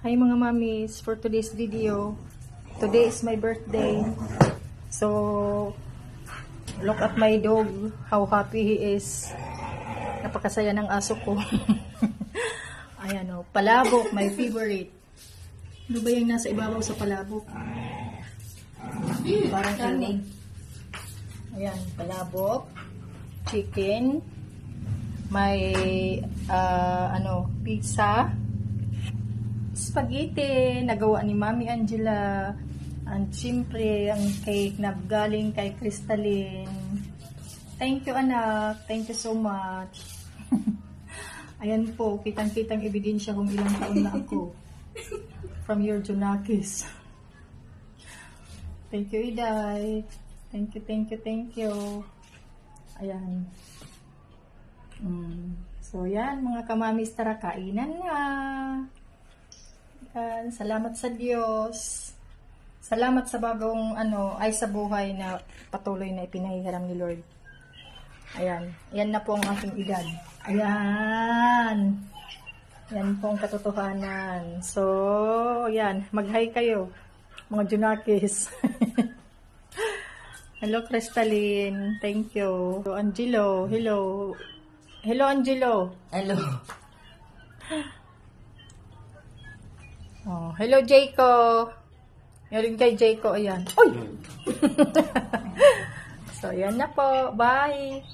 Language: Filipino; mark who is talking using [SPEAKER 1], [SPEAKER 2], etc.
[SPEAKER 1] Hi mga mamis, for today's video, today is my birthday. So, look at my dog, how happy he is. Napakasaya ng aso ko. Ayan o, palabok, my favorite. Ano ba yung nasa ibabaw sa palabok? Parang ano. Ayan, palabok, chicken, may pizza, spaghetti, nagawa ni Mami Angela, and siyempre, ang cake na galing kay Crystalline. Thank you, anak. Thank you so much. Ayan po, kitang-kitang ebidensya kung ilang taon na ako. From your Junakis. Thank you, Iday. Thank you, thank you, thank you. Ayan. So, yan, mga kamamis, tara, kainan na. Yan, salamat sa Diyos. Salamat sa bagong, sa buhay na patuloy na ipinahihiram ni Lord. Ayan. Yan na po ang aking edad. Ayan. Yan po ang katotohanan. So, yan. Mag-hi kayo. Mga Junakis. Hello, Crystalline. Thank you. So, Angelo. Hello. Hello, Angelo.
[SPEAKER 2] Hello.
[SPEAKER 1] Oh, hello, Jayco. Yung kay Jayco, ayan. Uy! So, yan na po. Bye!